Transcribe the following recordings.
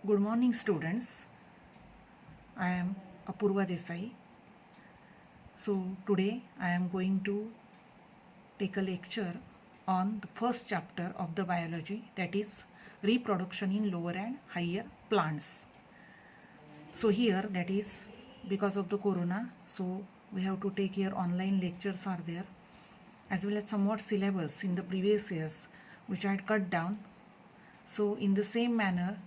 Good morning, students. I am Apurva Desai. So, today I am going to take a lecture on the first chapter of the biology, that is reproduction in lower and higher plants. So, here that is because of the corona, so we have to take here online lectures are there, as well as somewhat syllabus in the previous years which I had cut down. So, in the same manner,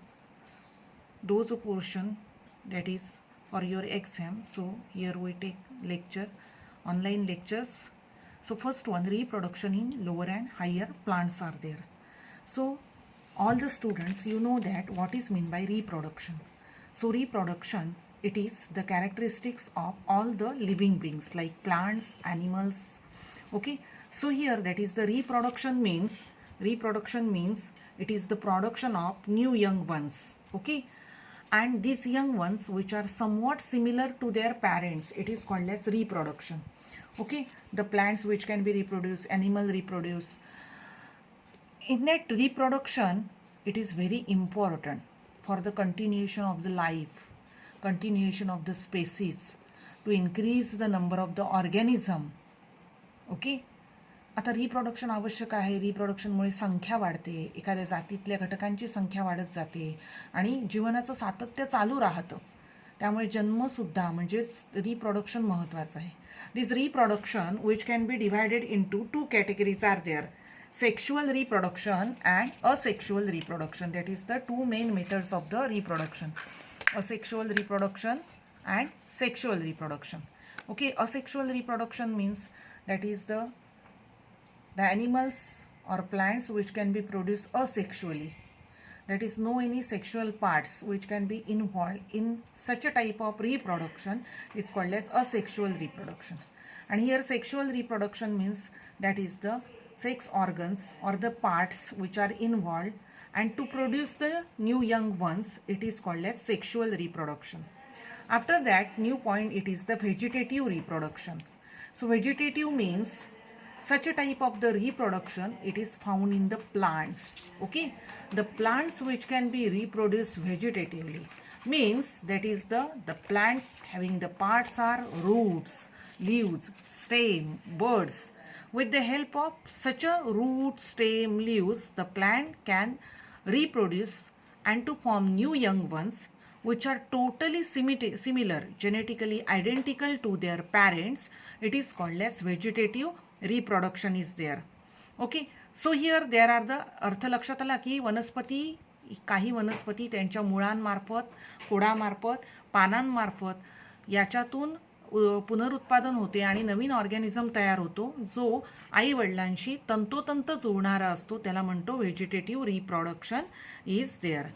those portion that is for your exam, so here we take lecture, online lectures. So first one, reproduction in lower and higher plants are there. So all the students, you know that what is meant by reproduction. So reproduction, it is the characteristics of all the living beings like plants, animals. Okay, so here that is the reproduction means it is the production of new young ones. Okay, and these young ones which are somewhat similar to their parents, it is called as reproduction. Okay, the plants which can be reproduced, animal reproduce. In that reproduction, it is very important for the continuation of the life, continuation of the species, to increase the number of the organism. Okay, आता reproduction आवश्यक आहे. रिप्रोडक्शनमुळे संख्या वाढते, एखाद्या जातीतल्या घटकांची संख्या वाढत जाते आणि जीवनाचं सातत्य चालू राहतं. त्यामुळे जन्मसुद्धा म्हणजेच रिप्रोडक्शन महत्त्वाचं आहे. This reproduction which can be divided into two categories are there, sexual reproduction and asexual reproduction. That is the two main methods of the reproduction, asexual reproduction and sexual reproduction. Okay, asexual reproduction means that is the animals or plants which can be produced asexually, that is no any sexual parts which can be involved in such a type of reproduction is called as asexual reproduction. And here sexual reproduction means that is the sex organs or the parts which are involved and to produce the new young ones, it is called as sexual reproduction. After that, new point, it is the vegetative reproduction. So vegetative means such a type of the reproduction, it is found in the plants. Okay, the plants which can be reproduced vegetatively means that is the plant having the parts are roots, leaves, stem, buds. With the help of such a root, stem, leaves, the plant can reproduce and to form new young ones which are totally similar, genetically identical to their parents. It is called as vegetative reproduction is there. Okay, so here there are the अर्थ लक्षात आला की वनस्पती, काही वनस्पती त्यांच्या मुळांमार्फत, खोडामार्फत, पानांमार्फत याच्यातून पुनरुत्पादन होते आणि नवीन ऑर्गॅनिझम तयार होतो जो आई वडिलांशी तंतोतंत जुळणारा असतो, त्याला म्हणतो vegetative reproduction is there.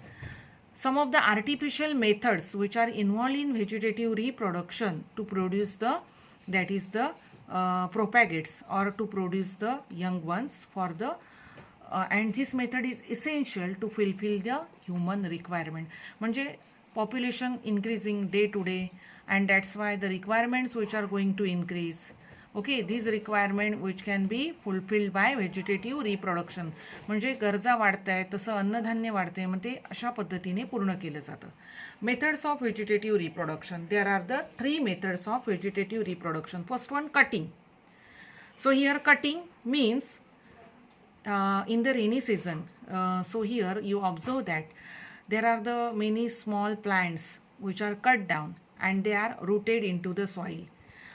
Some of the artificial methods which are involved in vegetative reproduction to produce the, that is the propagates or to produce the young ones for the and this method is essential to fulfill the human requirement. म्हणजे population increasing day to day and that's why the requirements which are going to increase. Okay, these requirement which can be fulfilled by vegetative reproduction. म्हणजे गरजा वाढत आहेत तसं अन्नधान्य वाढते, मग ते अशा पद्धतीने पूर्ण केलं जातं. Methods of vegetative reproduction. There are the three methods of vegetative reproduction. First one, cutting. So here cutting means in the rainy season. So here you observe that there are the many small plants which are cut down and they are rooted into the soil.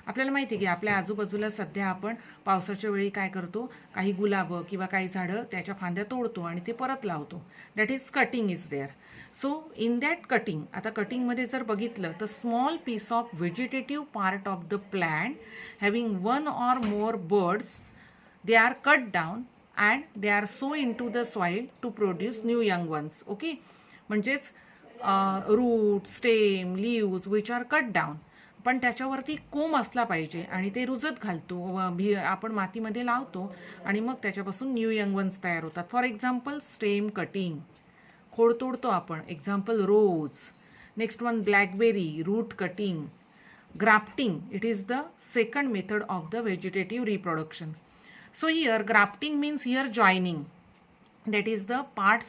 आपल्याला माहिती आहे की आपल्या आजूबाजूला सध्या आपण पावसाच्या वेळी काय करतो, काही गुलाबं किंवा काही झाडं त्याच्या फांद्या तोडतो आणि ते परत लावतो. That is cutting is there. So in that cutting, आता कटिंगमध्ये जर बघितलं तर small piece of vegetative part of the plant having one or more buds, they are cut down and they are sow into the soil to produce new young ones. Okay, म्हणजेच root, stem, leaves which are cut down, पण त्याच्यावरती कोंब असला पाहिजे आणि ते रुजत घालतो, आपण मातीमध्ये लावतो आणि मग त्याच्यापासून न्यू यंग वन्स तयार होतात. फॉर एक्झाम्पल स्टेम कटिंग, खोड तोडतो आपण, example rose. Next one blackberry, root cutting. Grafting, it is the second method of the vegetative reproduction. So here grafting means here joining, that is the parts